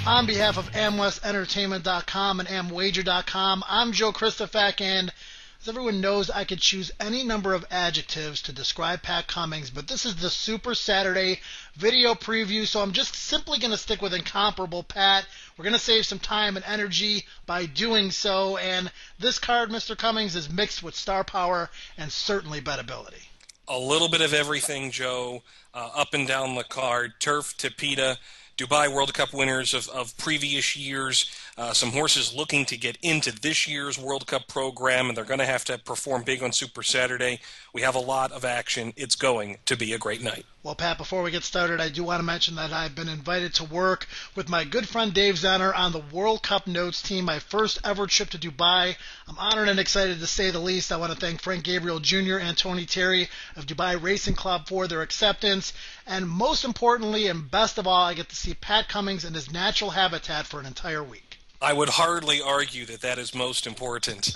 On behalf of AmWestEntertainment.com and AmWager.com, I'm Joe Christofak, and as everyone knows, I could choose any number of adjectives to describe Pat Cummings, but this is the Super Saturday video preview, so I'm just simply going to stick with incomparable Pat. We're going to save some time and energy by doing so, and this card, Mr. Cummings, is mixed with star power and certainly bettability. A little bit of everything, Joe, up and down the card. Turf to PETA, Dubai World Cup winners of previous years, some horses looking to get into this year's World Cup program, and they're going to have to perform big on Super Saturday. We have a lot of action. It's going to be a great night. Well, Pat, before we get started, I do want to mention that I've been invited to work with my good friend Dave Zenner on the World Cup Notes team, my first ever trip to Dubai. I'm honored and excited to say the least. I want to thank Frank Gabriel Jr. and Tony Terry of Dubai Racing Club for their acceptance. And most importantly, and best of all, I get to see Pat Cummings in his natural habitat for an entire week. I would hardly argue that that is most important,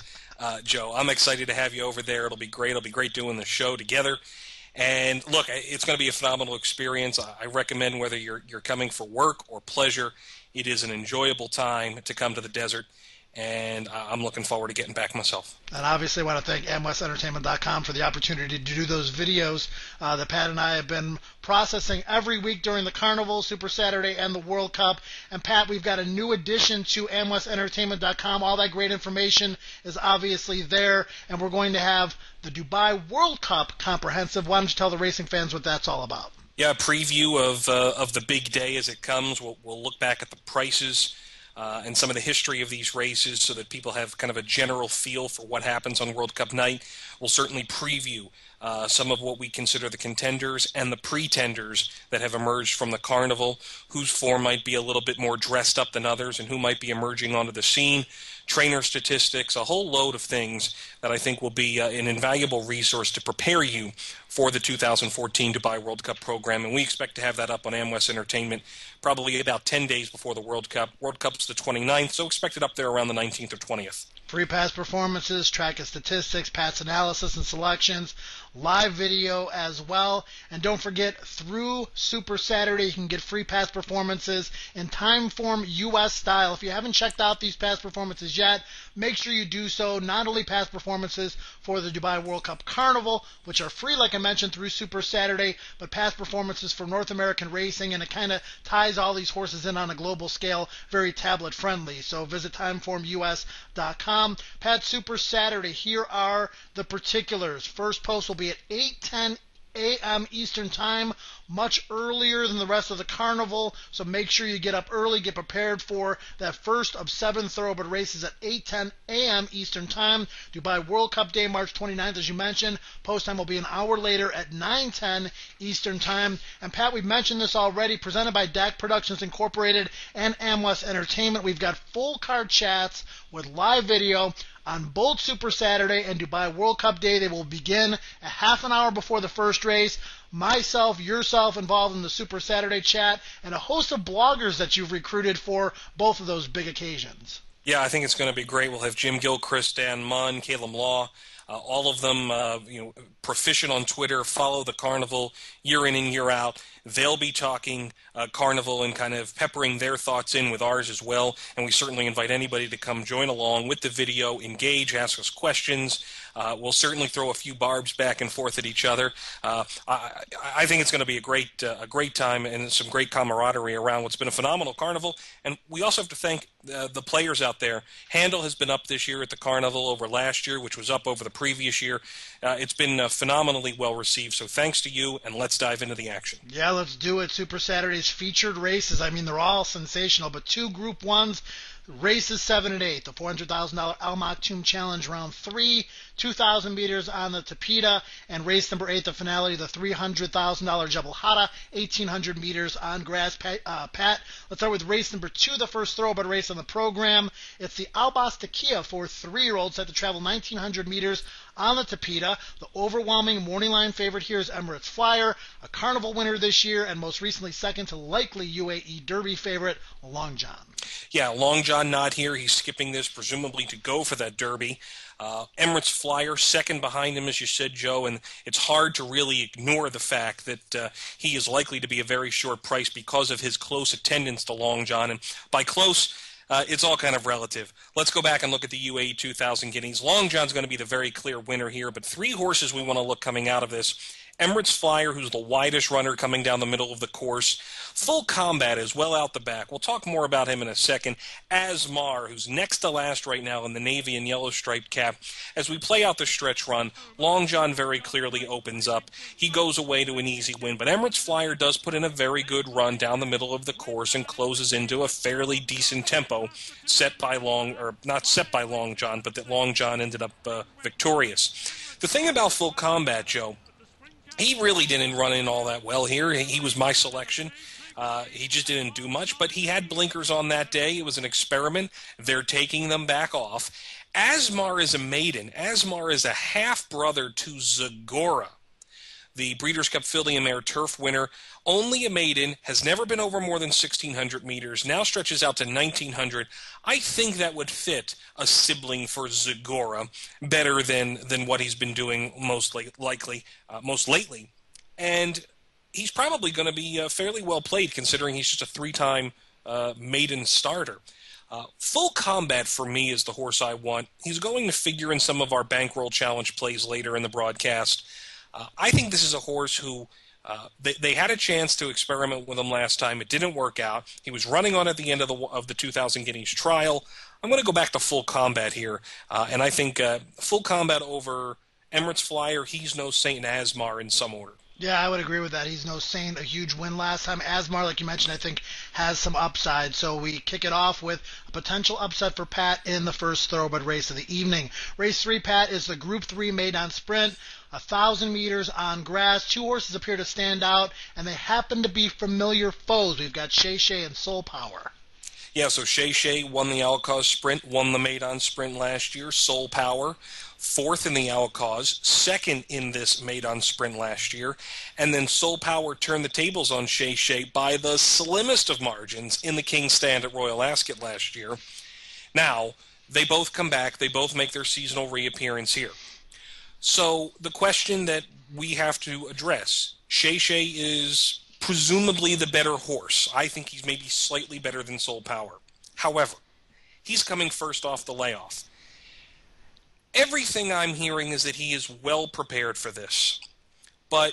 Joe. I'm excited to have you over there. It'll be great. It'll be great doing the show together. And look, it's going to be a phenomenal experience. I recommend whether you're coming for work or pleasure, it is an enjoyable time to come to the desert, and I'm looking forward to getting back myself. And obviously I want to thank AmWestEntertainment.com for the opportunity to do those videos that Pat and I have been processing every week during the Carnival, Super Saturday, and the World Cup. And Pat, we've got a new addition to AmWestEntertainment.com. All that great information is obviously there, and we're going to have the Dubai World Cup comprehensive. Why don't you tell the racing fans what that's all about? Yeah, a preview of the big day as it comes. We'll look back at the prices and some of the history of these races so that people have kind of a general feel for what happens on World Cup night. We'll certainly preview some of what we consider the contenders and the pretenders that have emerged from the Carnival, whose form might be a little bit more dressed up than others and who might be emerging onto the scene, trainer statistics, a whole load of things that I think will be an invaluable resource to prepare you for the 2014 Dubai World Cup program, and we expect to have that up on AmWest Entertainment probably about 10 days before the World Cup. World Cup's the 29th, so expect it up there around the 19th or 20th. Free pass performances, track and statistics, Pat's analysis and selections, live video as well. And don't forget, through Super Saturday, you can get free pass performances in Timeform US style. If you haven't checked out these pass performances yet, make sure you do so. Not only pass performances for the Dubai World Cup Carnival, which are free, like I mentioned, through Super Saturday, but pass performances for North American racing, and it kind of ties all these horses in on a global scale, very tablet-friendly. So visit timeformus.com. Pat, Super Saturday, here are the particulars. First post will be at 8:10 a.m. Eastern Time, much earlier than the rest of the Carnival, so make sure you get up early, get prepared for that first of 7 thoroughbred races at 8:10 a.m. Eastern Time. Dubai World Cup Day, March 29th, as you mentioned. Post time will be an hour later at 9:10 Eastern Time. And Pat, we've mentioned this already, presented by DAC Productions Incorporated and AmWest Entertainment. We've got full card chats with live video on both Super Saturday and Dubai World Cup Day. They will begin a half an hour before the first race. Myself, yourself involved in the Super Saturday chat, and a host of bloggers that you've recruited for both of those big occasions. Yeah, I think it's going to be great. We'll have Jim Gilchrist, Dan Munn, Caleb Law, all of them proficient on Twitter, follow the Carnival year in and year out. They'll be talking Carnival and kind of peppering their thoughts in with ours as well, and we certainly invite anybody to come join along with the video, engage, ask us questions. We'll certainly throw a few barbs back and forth at each other. I think it's going to be a great time and some great camaraderie around what's been a phenomenal Carnival. And we also have to thank the players out there. Handel has been up this year at the Carnival over last year, which was up over the previous year. It's been phenomenally well received, so thanks to you, and let's dive into the action. Yeah, let's do it. Super Saturday's featured races, I mean, they're all sensational, but 2 Group 1s, races 7 and 8, the $400,000 Al Maktoum Challenge Round 3, 2,000 meters on the Tapeta, and race number 8, the finale, the $300,000 Jebel Hatta, 1,800 meters on grass. Pat, let's start with race number 2, the first thoroughbred race on the program. It's the Albas Takia for 3-year-olds set to travel 1,900 meters On the Tapeta, the overwhelming morning line favorite here is Emirates Flyer, a Carnival winner this year, and most recently second to likely UAE Derby favorite Long John. Yeah, Long John not here. He's skipping this, presumably to go for that Derby. Emirates Flyer, second behind him, as you said, Joe, and it's hard to really ignore the fact that he is likely to be a very short price because of his close attendance to Long John. And by close, it's all kind of relative. Let's go back and look at the UAE 2000 Guineas. Long John's going to be the very clear winner here, but three horses we want to look coming out of this. Emirates Flyer, who's the widest runner coming down the middle of the course. Full Combat is well out the back. We'll talk more about him in a second. Asmar, who's next to last right now in the navy and yellow striped cap. As we play out the stretch run, Long John very clearly opens up. He goes away to an easy win, but Emirates Flyer does put in a very good run down the middle of the course and closes into a fairly decent tempo not set by Long John, but that Long John ended up victorious. The thing about Full Combat, Joe, he really didn't run in all that well here. He was my selection. He just didn't do much, but he had blinkers on that day. It was an experiment. They're taking them back off. Asmar is a maiden. Asmar is a half-brother to Zagora, the Breeders' Cup Filly and Mare Turf winner. Only a maiden, has never been over more than 1,600 meters, now stretches out to 1,900. I think that would fit a sibling for Zagora better than what he's been doing most lately. And he's probably going to be fairly well played considering he's just a three-time maiden starter. Full Combat for me is the horse I want. He's going to figure in some of our Bankroll Challenge plays later in the broadcast. I think this is a horse who they had a chance to experiment with him last time. It didn't work out. He was running on at the end of the 2000 Guineas trial. I'm going to go back to Full Combat here, and I think Full Combat over Emirates Flyer, He's No Saint, and Asmar in some order. Yeah, I would agree with that. He's No Saint, a huge win last time. Asmar, like you mentioned, I think has some upside. So we kick it off with a potential upset for Pat in the first thoroughbred race of the evening. Race 3, Pat, is the Group 3 Maiden Sprint. 1,000 meters on grass. Two horses appear to stand out, and they happen to be familiar foes. We've got Shay Shay and Soul Power. Yeah, so Shay Shay won the Alcaz Sprint, won the Maiden Sprint last year. Soul Power, fourth in the Alcaz, second in this Maiden Sprint last year. And then Soul Power turned the tables on Shay Shay by the slimmest of margins in the King's Stand at Royal Ascot last year. Now, they both come back. They both make their seasonal reappearance here. So the question that we have to address, Shay Shay is presumably the better horse. I think he's maybe slightly better than Soul Power. However, he's coming first off the layoff. Everything I'm hearing is that he is well prepared for this. But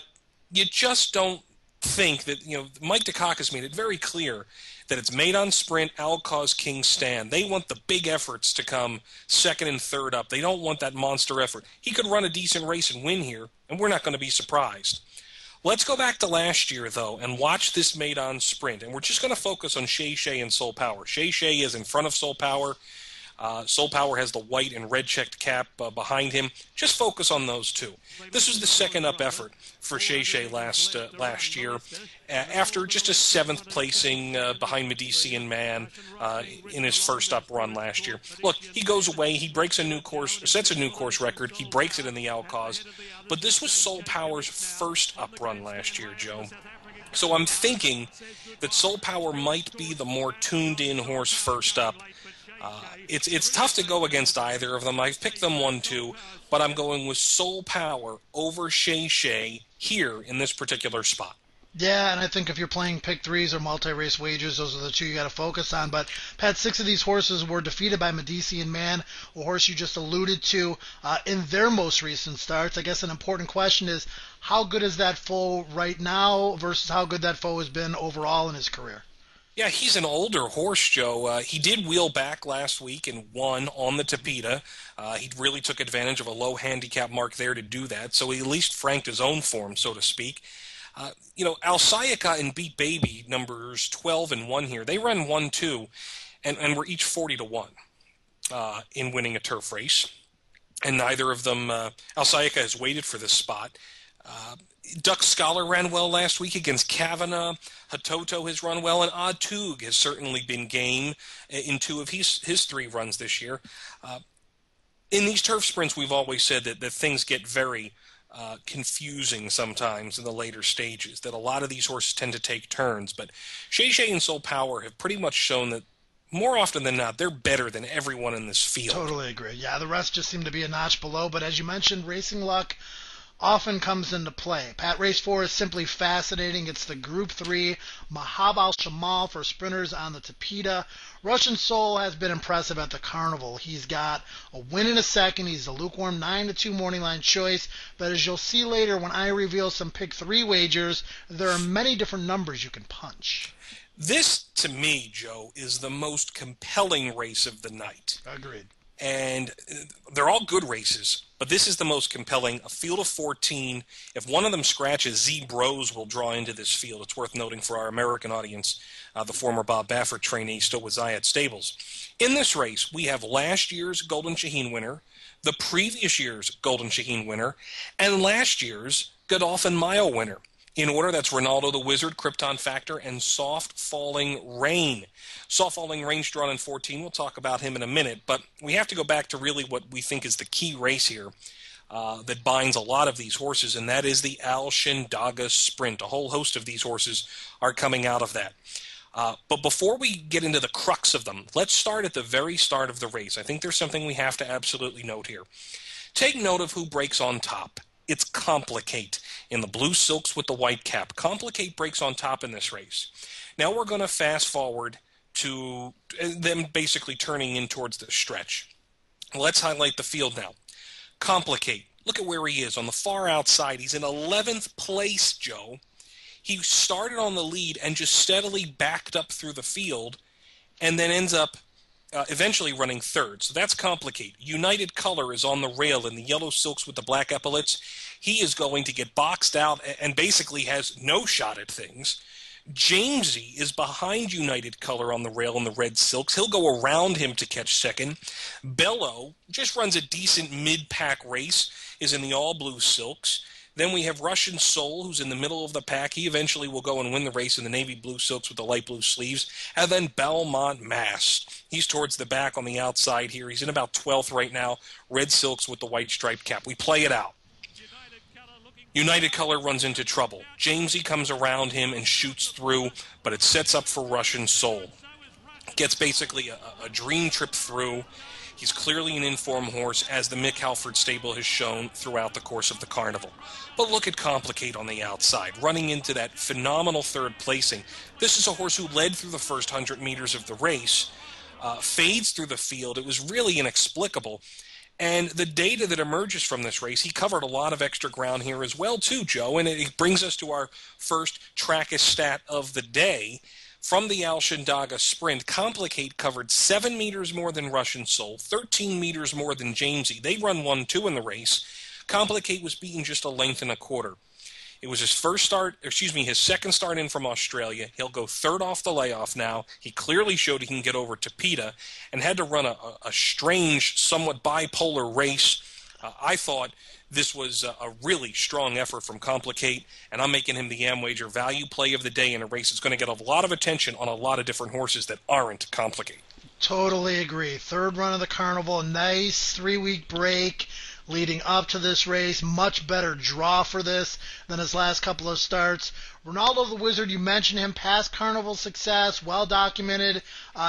you just don't think that, Mike Dukakis made it very clear that it's Maiden Sprint, Alcaz, King's Stand. They want the big efforts to come second and third up. They don't want that monster effort. He could run a decent race and win here, and we're not going to be surprised. Let's go back to last year, though, and watch this Maiden Sprint. And we're just going to focus on Shay Shay and Soul Power. Shay Shay is in front of Soul Power. Soul Power has the white and red checked cap behind him. Just focus on those two. This was the second up effort for Shay Shay last year, after just a seventh placing behind Medici Man in his first up run last year. Look, he goes away, he breaks sets a new course record, he breaks it in the Alcaz, but this was Soul Power's first up run last year, Joe. So I'm thinking that Soul Power might be the more tuned-in horse first up. It's tough to go against either of them. I've picked them 1-2, but I'm going with Soul Power over Shay Shay here in this particular spot. Yeah, and I think if you're playing pick threes or multi-race wagers, those are the two you got to focus on. But, Pat, 6 of these horses were defeated by Medici Man, a horse you just alluded to in their most recent starts. I guess an important question is, how good is that foe right now versus how good that foe has been overall in his career? Yeah, he's an older horse, Joe. He did wheel back last week and won on the Tapeta. He really took advantage of a low handicap mark there to do that, so he at least franked his own form, so to speak. Alsaika and Beat Baby, numbers 12 and 1 here, they ran 1-2 and were each 40-1 in winning a turf race. And neither of them, Alsaika has waited for this spot. Duck Scholar ran well last week against Kavanagh. Hatoto has run well, and Atug has certainly been game in 2 of his 3 runs this year. In these turf sprints, we've always said that things get very confusing sometimes in the later stages, that a lot of these horses tend to take turns. But Shay Shay and Soul Power have pretty much shown that more often than not, they're better than everyone in this field. Totally agree. Yeah, the rest just seem to be a notch below. But as you mentioned, racing luck often comes into play. Pat, race 4 is simply fascinating. It's the Group 3 Mahab al-Shamal for sprinters on the Tapeta. Russian Soul has been impressive at the Carnival. He's got a win in a second. He's a lukewarm 9-2 morning line choice. But as you'll see later when I reveal some pick 3 wagers, there are many different numbers you can punch. This, to me, Joe, is the most compelling race of the night. Agreed. And they're all good races, but this is the most compelling. A field of 14. If one of them scratches, Z Bros will draw into this field. It's worth noting for our American audience, the former Bob Baffert trainee still with Zayat Stables. In this race, we have last year's Golden Shaheen winner, the previous year's Golden Shaheen winner, and last year's Godolphin Mile winner. In order, that's Ronaldo the Wizard, Krypton Factor, and Soft Falling Rain. Soft Falling Rain's drawn in 14. We'll talk about him in a minute, but we have to go back to really what we think is the key race here that binds a lot of these horses, and that is the Al Shindaga Sprint. A whole host of these horses are coming out of that. But before we get into the crux of them, let's start at the very start of the race. I think there's something we have to absolutely note here. Take note of who breaks on top. It's Complicate in the blue silks with the white cap. Complicate breaks on top in this race. Now we're going to fast forward to them basically turning in towards the stretch. Let's highlight the field now. Complicate. Look at where he is on the far outside. He's in 11th place, Joe. He started on the lead and just steadily backed up through the field and then ends up eventually running third. So that's Complicate. United Color is on the rail in the yellow silks with the black epaulets. He is going to get boxed out and basically has no shot at things. Jamesy is behind United Color on the rail in the red silks. He'll go around him to catch second. Bello just runs a decent mid-pack race, is in the all-blue silks. Then we have Russian Soul, who's in the middle of the pack. He eventually will go and win the race in the navy blue silks with the light blue sleeves. And then Belmont Mass. He's towards the back on the outside here. He's in about 12th right now. Red silks with the white striped cap. We play it out. United Color runs into trouble. Jamesy comes around him and shoots through, but it sets up for Russian Soul. Gets basically a dream trip through. He's clearly an informed horse, as the Mick Halford stable has shown throughout the course of the Carnival. But look at Complicate on the outside, running into that phenomenal third placing. This is a horse who led through the first 100 meters of the race, fades through the field. It was really inexplicable. And the data that emerges from this race, he covered a lot of extra ground here as well, too, Joe. And it brings us to our first Trackist stat of the day. From the Al Shindaga Sprint, Complicate covered 7 meters more than Russian Soul, 13 meters more than Jamesy. They run 1-2 in the race. Complicate was beaten just a length and a quarter. It was his second start in from Australia. He'll go third off the layoff now. He clearly showed he can get over Tapeta and had to run a strange, somewhat bipolar race. I thought this was a really strong effort from Complicate, and I'm making him the Amwager value play of the day in a race that's going to get a lot of attention on a lot of different horses that aren't Complicate. Totally agree. Third run of the Carnival, nice 3-week break leading up to this race. Much better draw for this than his last couple of starts. Ronaldo the Wizard, you mentioned him, past Carnival success, well documented.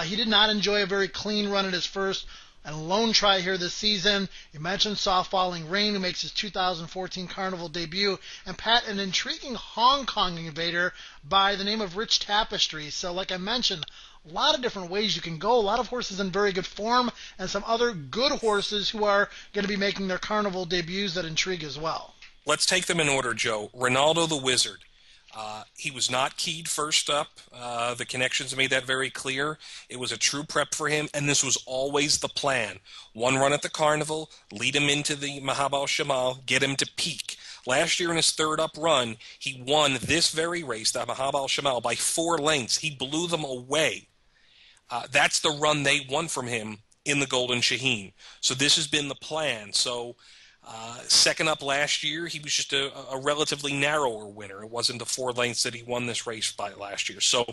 He did not enjoy a very clean run at his first and lone try here this season. You mentioned Soft Falling Rain, who makes his 2014 Carnival debut, and Pat, an intriguing Hong Kong invader by the name of Rich Tapestry. So like I mentioned, a lot of different ways you can go, a lot of horses in very good form, and some other good horses who are going to be making their Carnival debuts that intrigue as well. Let's take them in order, Joe. Ronaldo the Wizard. He was not keyed first up. The connections made that very clear. It was a true prep for him, and this was always the plan. One run at the Carnival, lead him into the Mahab al-Shamal, get him to peak. Last year in his third up run, he won this very race, the Mahab al-Shamal, by 4 lengths. He blew them away. That's the run they won from him in the Golden Shaheen. So this has been the plan. So second up last year, he was just a relatively narrower winner. It wasn't the 4 lengths that he won this race by last year. So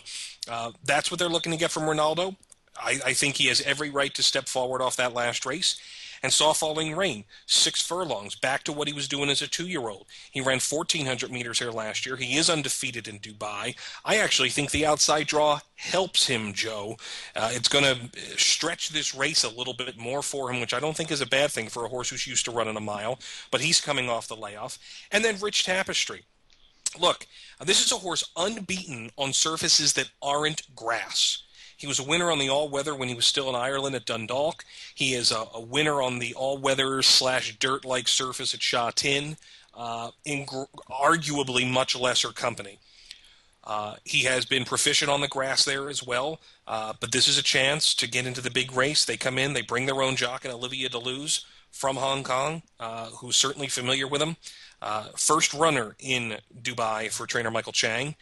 that's what they're looking to get from Ronaldo. I think he has every right to step forward off that last race. and saw falling rain. 6 furlongs, back to what he was doing as a 2-year-old. He ran 1,400 meters here last year. He is undefeated in Dubai. I actually think the outside draw helps him, Joe. It's going to stretch this race a little bit more for him, which I don't think is a bad thing for a horse who's used to running a mile, but he's coming off the layoff. And then Rich Tapestry. Look, this is a horse unbeaten on surfaces that aren't grass. He was a winner on the all-weather when he was still in Ireland at Dundalk. He is a winner on the all-weather / dirt-like surface at Sha Tin, in arguably much lesser company. He has been proficient on the grass there as well, but this is a chance to get into the big race. They come in, they bring their own jock, and Olivia Deleuze from Hong Kong, who's certainly familiar with him. First runner in Dubai for trainer Michael Chang.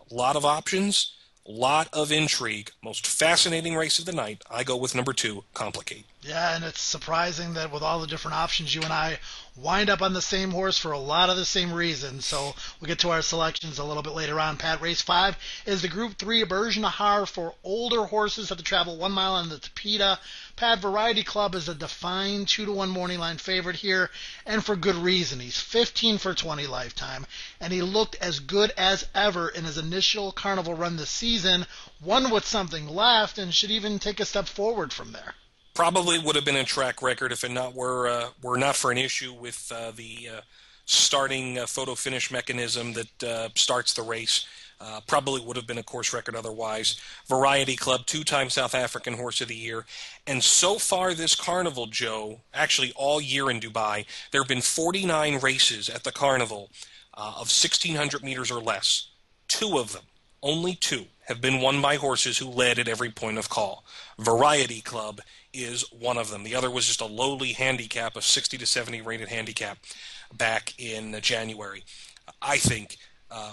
Lot of options, lot of intrigue. Most fascinating race of the night. I go with number 2, Complicate. Yeah, and it's surprising that with all the different options, you and I wind up on the same horse for a lot of the same reasons. So we'll get to our selections a little bit later on. Pat, race 5 is the Group 3 Berge Nahar for older horses that have to travel 1 mile on the Tapeta. Pat, Variety Club is a defined 2-1 morning line favorite here, and for good reason. He's 15 for 20 lifetime, and he looked as good as ever in his initial Carnival run this season, won with something left, and should even take a step forward from there. Probably would have been a track record if it were not for an issue with the starting photo finish mechanism that starts the race. Probably would have been a course record otherwise. Variety Club, 2-time South African Horse of the Year. And so far this Carnival, Joe, actually all year in Dubai, there have been 49 races at the Carnival of 1,600 meters or less. 2 of them, only 2, have been won by horses who led at every point of call. Variety Club is one of them. The other was just a lowly handicap, a 60 to 70 rated handicap back in January. I think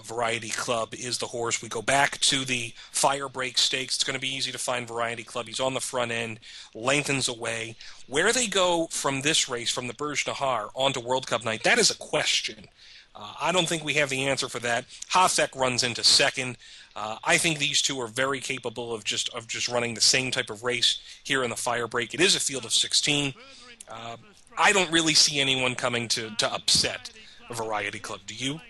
Variety Club is the horse. We go back to the Firebreak Stakes. It's going to be easy to find Variety Club. He's on the front end, lengthens away. Where they go from this race, from the Berge Nahar onto World Cup night, that is a question. I don't think we have the answer for that. Hafek runs into second. I think these 2 are very capable of just running the same type of race here in the Firebreak. It is a field of 16. I don't really see anyone coming to upset Variety Club. Do you?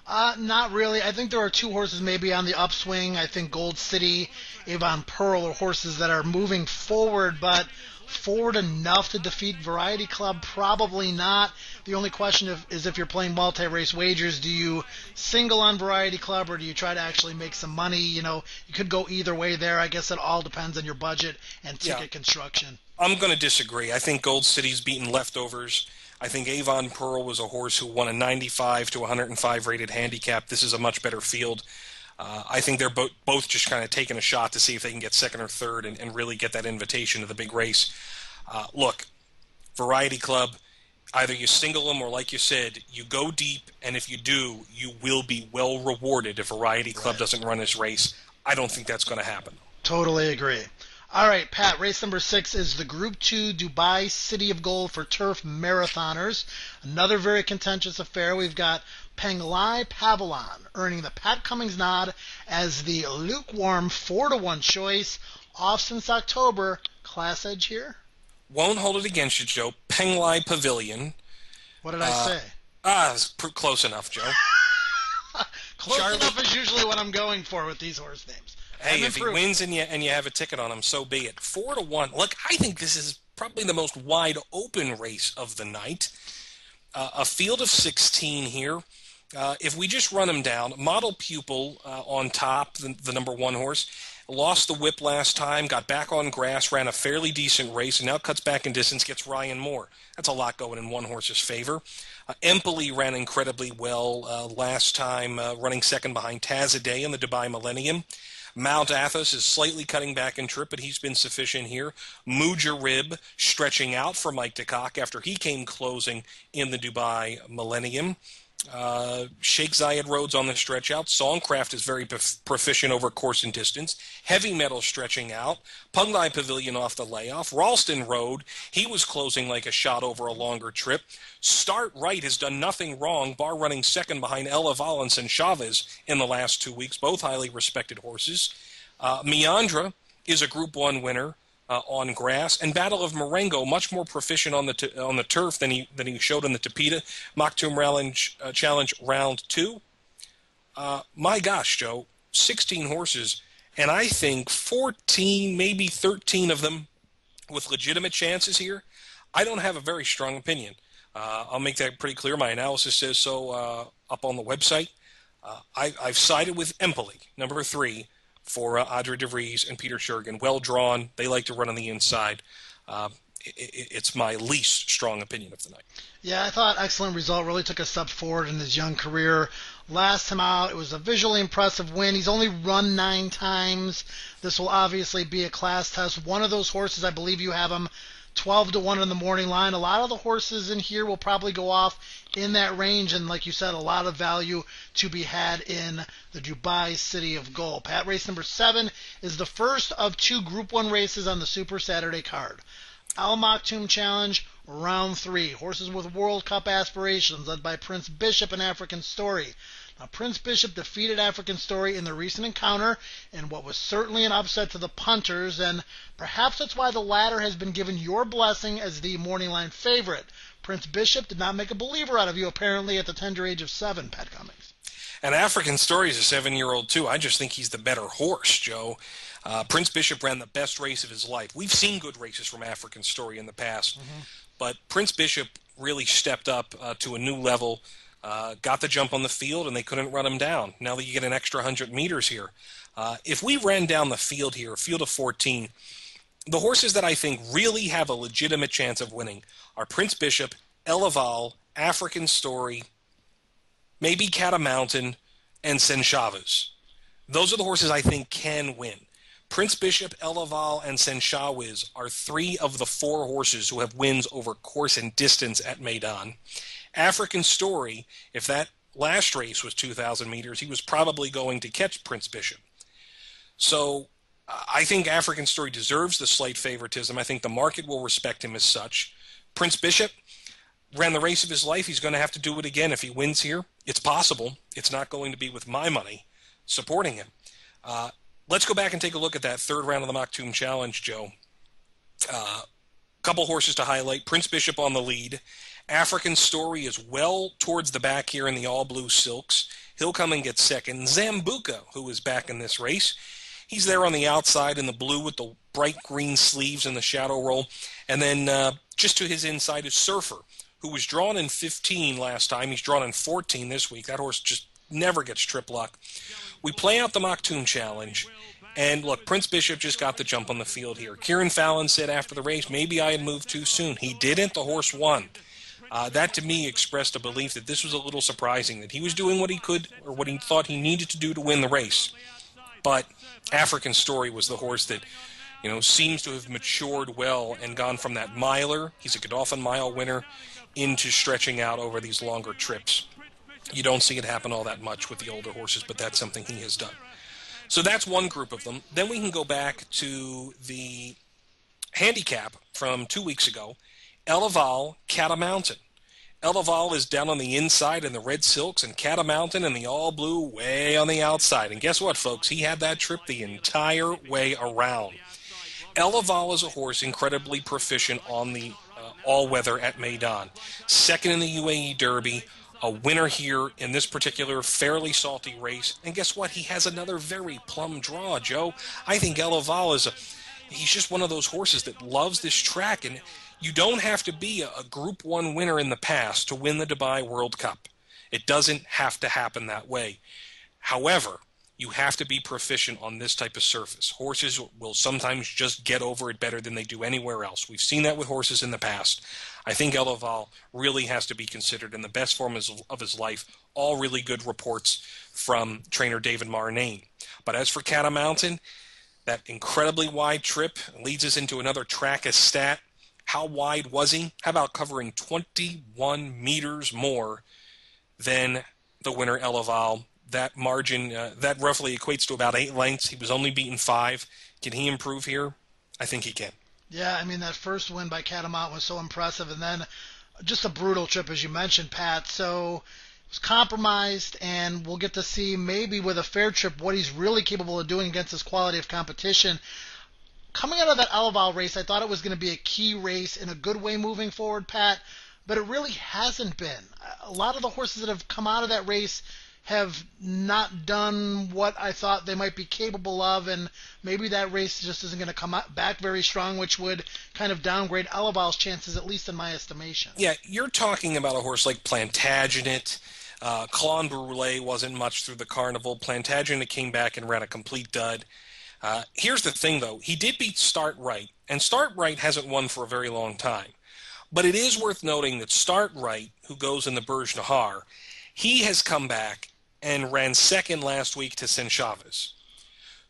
Not really. I think there are 2 horses maybe on the upswing. I think Gold City, Avon Pearl are horses that are moving forward, but forward enough to defeat Variety Club? Probably not. The only question is if you're playing multi-race wagers, do you single on Variety Club or do you try to actually make some money? You could go either way there. I guess it all depends on your budget and ticket construction. I'm going to disagree. I think Gold City's beaten leftovers. I think Avon Pearl was a horse who won a 95 to 105 rated handicap. This is a much better field. I think they're both just kind of taking a shot to see if they can get second or third and really get that invitation to the big race. Look, Variety Club, either you single them or, like you said, you go deep, and if you do, you will be well rewarded if Variety Club doesn't run this race. I don't think that's going to happen. Totally agree. All right, Pat, race number 6 is the Group 2 Dubai City of Gold for Turf Marathoners. Another very contentious affair. We've got Penglai Pavilion earning the Pat Cummings nod as the lukewarm 4-1 choice. Off since October. Class edge here? Won't hold it against you, Joe. Penglai Pavilion. What did I say? It's close enough, Joe. Close enough is usually what I'm going for with these horse names. Hey, if he wins and you have a ticket on him, so be it. 4-1. Look, I think this is probably the most wide open race of the night. A field of 16 here. If we just run them down, Model Pupil on top, the number 1 horse, lost the whip last time, got back on grass, ran a fairly decent race, and now cuts back in distance, gets Ryan Moore. That's a lot going in one horse's favor. Empoli ran incredibly well last time, running second behind Tazadeh in the Dubai Millennium. Mount Athos is slightly cutting back in trip, but he's been sufficient here. Mujarib stretching out for Mike DeCock after he came closing in the Dubai Millennium. Sheikh Zayed Rhodes on the stretch out. Songcraft is very proficient over course and distance. Heavy Metal stretching out. Penglai Pavilion off the layoff. Ralston Road, he was closing like a shot over a longer trip. Start Right has done nothing wrong, bar running second behind Ella Valence and Chavez in the last 2 weeks, both highly respected horses. Meandra is a Group 1 winner. on grass, and Battle of Marengo much more proficient on the turf than he showed in the Tapeta Maktoum Challenge Round 2. My gosh, Joe, 16 horses, and I think 14, maybe 13 of them with legitimate chances here. I don't have a very strong opinion. I'll make that pretty clear. My analysis says so up on the website. I've sided with Empoli, number 3, for Audrey de Vries and Peter Shergan. Well drawn. They like to run on the inside. It's my least strong opinion of the night. Yeah, I thought excellent result. Really took a step forward in his young career. Last time out, it was a visually impressive win. He's only run 9 times. This will obviously be a class test. One of those horses, I believe you have him 12-1 in the morning line. A lot of the horses in here will probably go off in that range, and like you said, a lot of value to be had in the Dubai City of Gold. Pat, race number 7 is the first of 2 Group 1 races on the Super Saturday card. Al Maktoum Challenge, Round 3. Horses with World Cup aspirations, led by Prince Bishop and African Story. Now, Prince Bishop defeated African Story in the recent encounter in what was certainly an upset to the punters, and perhaps that's why the latter has been given your blessing as the morning line favorite. Prince Bishop did not make a believer out of you, apparently, at the tender age of 7, Pat Cummings. And African Story is a 7-year-old, too. I just think he's the better horse, Joe. Prince Bishop ran the best race of his life. We've seen good races from African Story in the past, but Prince Bishop really stepped up to a new level, got the jump on the field, and they couldn't run him down. Now that you get an extra 100 meters here. If we ran down the field here, a field of 14, the horses that I think really have a legitimate chance of winning are Prince Bishop, Elaval, African Story, maybe Catamountain, and Senchaves. Those are the horses I think can win. Prince Bishop, Elaval, and Senchaves are 3 of the 4 horses who have wins over course and distance at Meydan. African Story, if that last race was 2,000 meters, he was probably going to catch Prince Bishop. So I think African Story deserves the slight favoritism. I think the market will respect him as such. Prince Bishop ran the race of his life. He's going to have to do it again if he wins here. It's possible. It's not going to be with my money supporting him. Let's go back and take a look at that third round of the Maktoum Challenge, Joe. Couple horses to highlight. Prince Bishop on the lead. African Story is well towards the back here in the all-blue silks. He'll come and get second. Zambuca, who is back in this race. He's there on the outside in the blue with the bright green sleeves and the shadow roll. And then just to his inside is Surfer, who was drawn in 15 last time. He's drawn in 14 this week. That horse just never gets trip luck. We play out the Maktoum Challenge, and look, Prince Bishop just got the jump on the field here. Kieran Fallon said after the race, maybe I had moved too soon. He didn't. The horse won. That, to me, expressed a belief that this was a little surprising, that he was doing what he could or what he thought he needed to do to win the race. But African Story was the horse that, seems to have matured well and gone from that miler, he's a Godolphin mile winner, into stretching out over these longer trips. You don't see it happen all that much with the older horses, but that's something he has done. So that's one group of them. Then we can go back to the handicap from 2 weeks ago, Elaval, Catamountain. Elaval is down on the inside in the red silks, and Catamountain in the all-blue way on the outside. And guess what, folks? He had that trip the entire way around. Elaval is a horse incredibly proficient on the all-weather at Meydan. Second in the UAE Derby, a winner here in this particular fairly salty race. And guess what? He has another very plum draw, Joe. I think Elaval he's just one of those horses that loves this track, and you don't have to be a Group 1 winner in the past to win the Dubai World Cup. It doesn't have to happen that way. However, you have to be proficient on this type of surface. Horses will sometimes just get over it better than they do anywhere else. We've seen that with horses in the past. I think Elaval really has to be considered in the best form of his life. All really good reports from trainer David Marnane. But as for Catamountain, that incredibly wide trip leads us into another track as stat. How wide was he? How about covering 21 meters more than the winner Elaval? That margin, that roughly equates to about 8 lengths. He was only beaten 5. Can he improve here? I think he can. Yeah, I mean, that first win by Catamount was so impressive, and then just a brutal trip, as you mentioned, Pat. So it was compromised, and we'll get to see maybe with a fair trip what he's really capable of doing against this quality of competition. coming out of that Alaval race, I thought it was going to be a key race in a good way moving forward, Pat, but it really hasn't been. A lot of the horses that have come out of that race have not done what I thought they might be capable of, and maybe that race just isn't going to come back very strong, which would kind of downgrade Alaval's chances, at least in my estimation. Yeah, you're talking about a horse like Plantagenet. Clon Brulee wasn't much through the Carnival. Plantagenet came back and ran a complete dud. Here's the thing, though. He did beat Start Right, and Start Right hasn't won for a very long time. But it is worth noting that Start Right, who goes in the Berge Nahar, he has come back and ran second last week to San Chavez.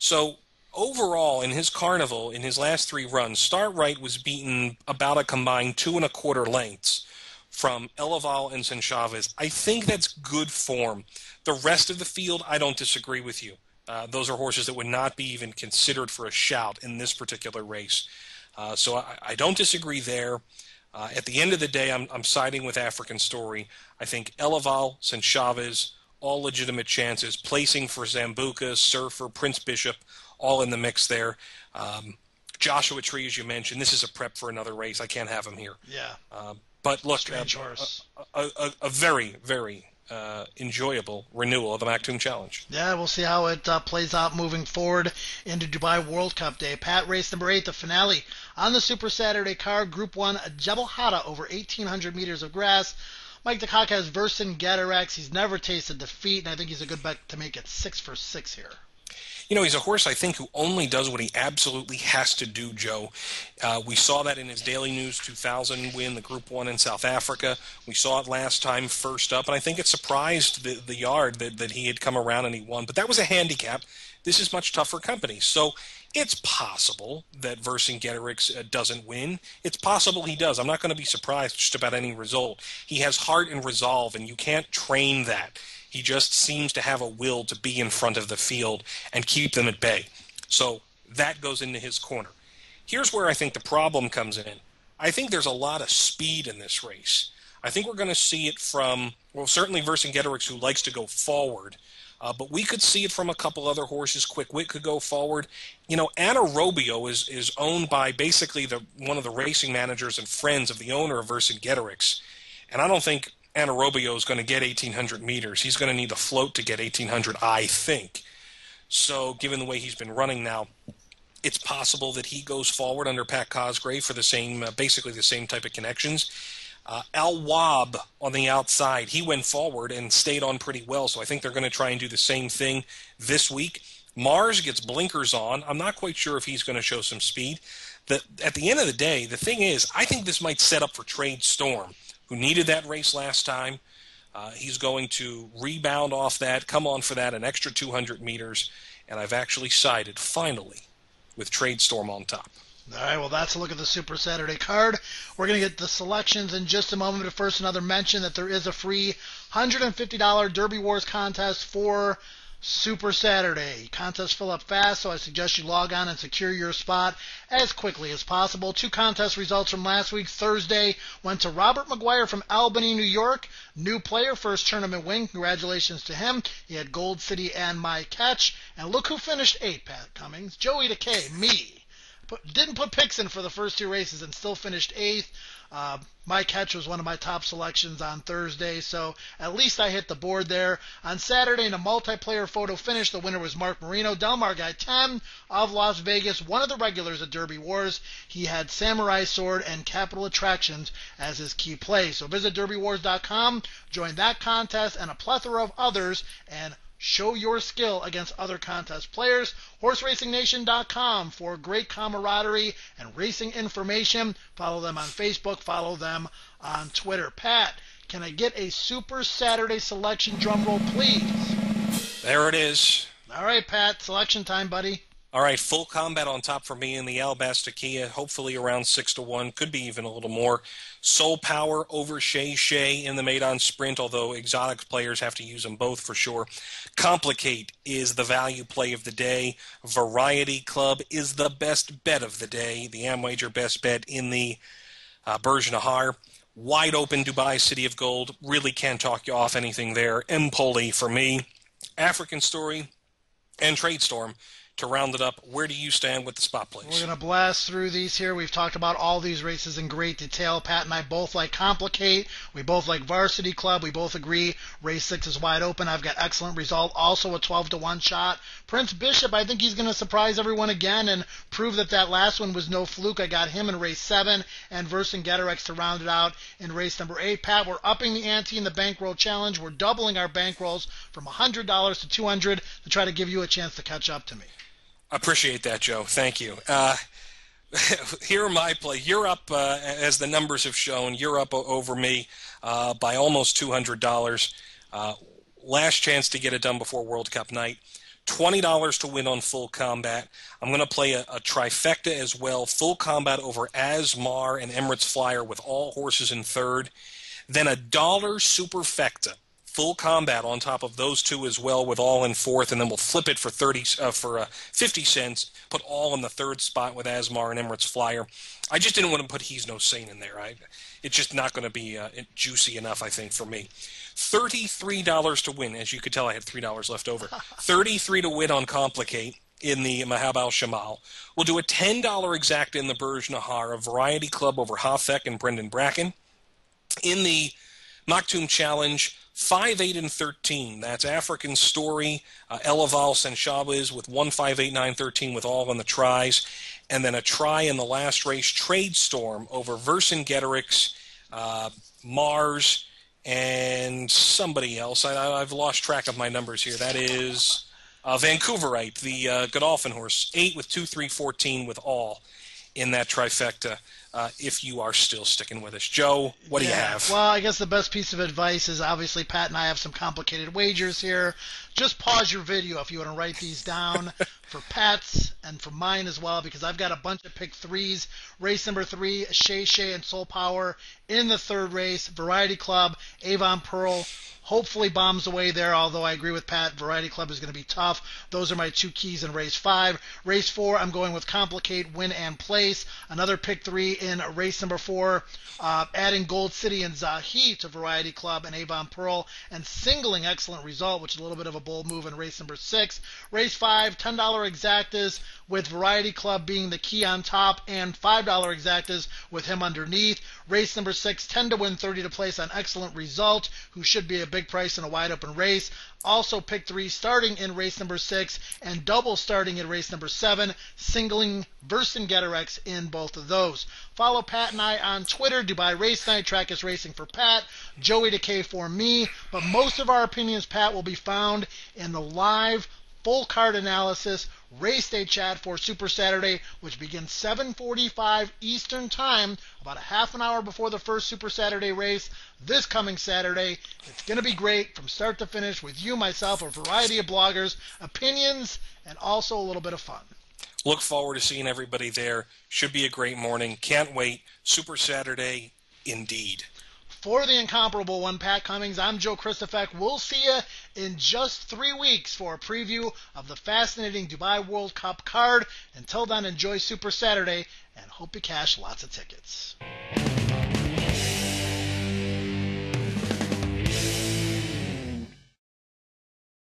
So overall, in his Carnival, in his last 3 runs, Start Right was beaten about a combined 2 1/4 lengths from Elaval and San Chavez. I think that's good form. The rest of the field, I don't disagree with you. Those are horses that would not be even considered for a shout in this particular race. So I don't disagree there. At the end of the day, I'm siding with African Story. I think Elaval, San Chavez, all legitimate chances. Placing for Zambuca, Surfer, Prince Bishop, all in the mix there. Joshua Tree, as you mentioned, this is a prep for another race. I can't have him here. Yeah. But look, Strange horse. A very, very enjoyable renewal of the Maktoum Challenge. Yeah, we'll see how it plays out moving forward into Dubai World Cup Day. Pat, race number 8, the finale on the Super Saturday card. Group 1, Jebel Hatta over 1,800 meters of grass. Mike DeCock has Vercingetorix. He's never tasted defeat, and I think he's a good bet to make it 6 for 6 here. You know, he's a horse, I think, who only does what he absolutely has to do, Joe. We saw that in his Daily News 2000 win, the Group 1 in South Africa. We saw it last time first up, and I think it surprised the yard that he had come around and he won. But that was a handicap. This is much tougher company. So it's possible that Vercingetorix doesn't win. It's possible he does. I'm not going to be surprised just about any result. He has heart and resolve, and you can't train that. He just seems to have a will to be in front of the field and keep them at bay. So that goes into his corner. Here's where I think the problem comes in. I think there's a lot of speed in this race. I think we're going to see it from, well, certainly Vercingetorix, who likes to go forward, but we could see it from a couple other horses. Quick Wit could go forward. You know, Anaerobio is owned by basically one of the racing managers and friends of the owner of Vercingetorix, and I don't think Anaerobio is going to get 1,800 meters. He's going to need a float to get 1,800, I think. So given the way he's been running now, it's possible that he goes forward under Pat Cosgrave for the same, basically the same type of connections. Al Wab on the outside, he went forward and stayed on pretty well, so I think they're going to try and do the same thing this week. Mars gets blinkers on. I'm not quite sure if he's going to show some speed. At the end of the day, the thing is, I think this might set up for Trade Storm, who needed that race last time. He's going to rebound off that, come on for that, an extra 200 meters, and I've actually sided, finally, with Trade Storm on top. All right, well, that's a look at the Super Saturday card. We're going to get the selections in just a moment, but first another mention that there is a free $150 Derby Wars contest for Super Saturday. Contests fill up fast, so I suggest you log on and secure your spot as quickly as possible. 2 contest results from last week. Thursday went to Robert McGuire from Albany, New York. New player, first tournament win. Congratulations to him. He had Gold City and My Catch. And look who finished 8th, Pat Cummings. Joey Decay, me. Didn't put picks in for the first 2 races and still finished 8th. My Catch was one of my top selections on Thursday, so at least I hit the board there. On Saturday, in a multiplayer photo finish, the winner was Mark Marino. Delmar Guy 10 of Las Vegas, one of the regulars at Derby Wars. He had Samurai Sword and Capital Attractions as his key play. So visit DerbyWars.com, join that contest and a plethora of others, and show your skill against other contest players. HorseRacingNation.com for great camaraderie and racing information. Follow them on Facebook. Follow them on Twitter. Pat, can I get a Super Saturday selection drum roll, please? There it is. All right, Pat. Selection time, buddy. All right, full combat on top for me in the Alabaster Kia, hopefully around 6-1, could be even a little more. Soul Power over Shay Shay in the Maidon Sprint, although exotic players have to use them both for sure. Complicate is the value play of the day. Variety Club is the best bet of the day, the Amwager best bet in the Berge Nahar. Wide open Dubai City of Gold, really can't talk you off anything there. Empoli for me. African Story and Trade Storm to round it up, where do you stand with the spot We're plays? going to blast through these here. We've talked about all these races in great detail. Pat and I both like Complicate. We both like Varsity Club. We both agree race 6 is wide open. I've got excellent result. Also a 12-1 shot. Prince Bishop, I think he's going to surprise everyone again and prove that that last one was no fluke. I got him in race 7 and Vercingetorix to round it out in race number 8. Pat, we're upping the ante in the bankroll challenge. We're doubling our bankrolls from $100 to $200 to try to give you a chance to catch up to me. Appreciate that, Joe. Thank you. Here are my play. You're up, as the numbers have shown, you're up over me by almost $200. Last chance to get it done before World Cup night. $20 to win on Full Combat. I'm going to play a trifecta as well. Full Combat over Asmar and Emirates Flyer with all horses in third. Then $1 Superfecta. Full Combat on top of those two as well with all in fourth, and then we'll flip it for 50 cents, put all in the third spot with Asmar and Emirates Flyer. I just didn't want to put He's No Saint in there. It's just not going to be juicy enough, I think, for me. $33 to win. As you could tell, I had $3 left over. $33 to win on Complicate in the Mahab al-Shamal. We'll do a $10 exact in the Burj Nahar, a Variety Club over Hafek and Brendan Bracken. In the Maktoum Challenge, 5, 8, and 13. That's African Story, Elaval Senchables with 1, 5, 8, 9, 13 with all on the tries. And then a try in the last race, Trade Storm over Vercingetorix, Mars, and somebody else. I've lost track of my numbers here. That is Vancouverite, the Godolphin horse. 8 with 2, 3, 14 with all in that trifecta. If you are still sticking with us. Joe, what do you have? Well, I guess the best piece of advice is obviously Pat and I have some complicated wagers here. Just pause your video if you want to write these down for Pat's and for mine as well, because I've got a bunch of pick threes. Race number 3, Shay Shay and Soul Power. In the third race, Variety Club, Avon Pearl. Hopefully bombs away there, although I agree with Pat, Variety Club is going to be tough. Those are my 2 keys in race 5. Race 4, I'm going with Complicate, Win, and Place. Another pick 3 in race number 4, adding Gold City and Zahi to Variety Club and Avon Pearl, and singling Excellent Result, which is a little bit of a bold move in race number 6. Race 5, $10 exactas with Variety Club being the key on top, and $5 exactas with him underneath. Race number 6, 10 to win, 30 to place on Excellent Result, who should be a big price in a wide open race. Also pick 3 starting in race number 6 and double starting in race number 7, singling Vercingetorix in both of those. Follow Pat and I on Twitter, Dubai Race Night, Track is Racing for Pat, Joey Decay for me, but most of our opinions, Pat, will be found in the live full card analysis race day chat for Super Saturday, which begins 7:45 Eastern Time, about a half an hour before the first Super Saturday race this coming Saturday. It's going to be great from start to finish with you, myself, a variety of bloggers, opinions, and also a little bit of fun. Look forward to seeing everybody there. Should be a great morning. Can't wait. Super Saturday, indeed. For the incomparable one, Pat Cummings, I'm Joe Christofek. We'll see you in just 3 weeks for a preview of the fascinating Dubai World Cup card. Until then, enjoy Super Saturday and hope you cash lots of tickets.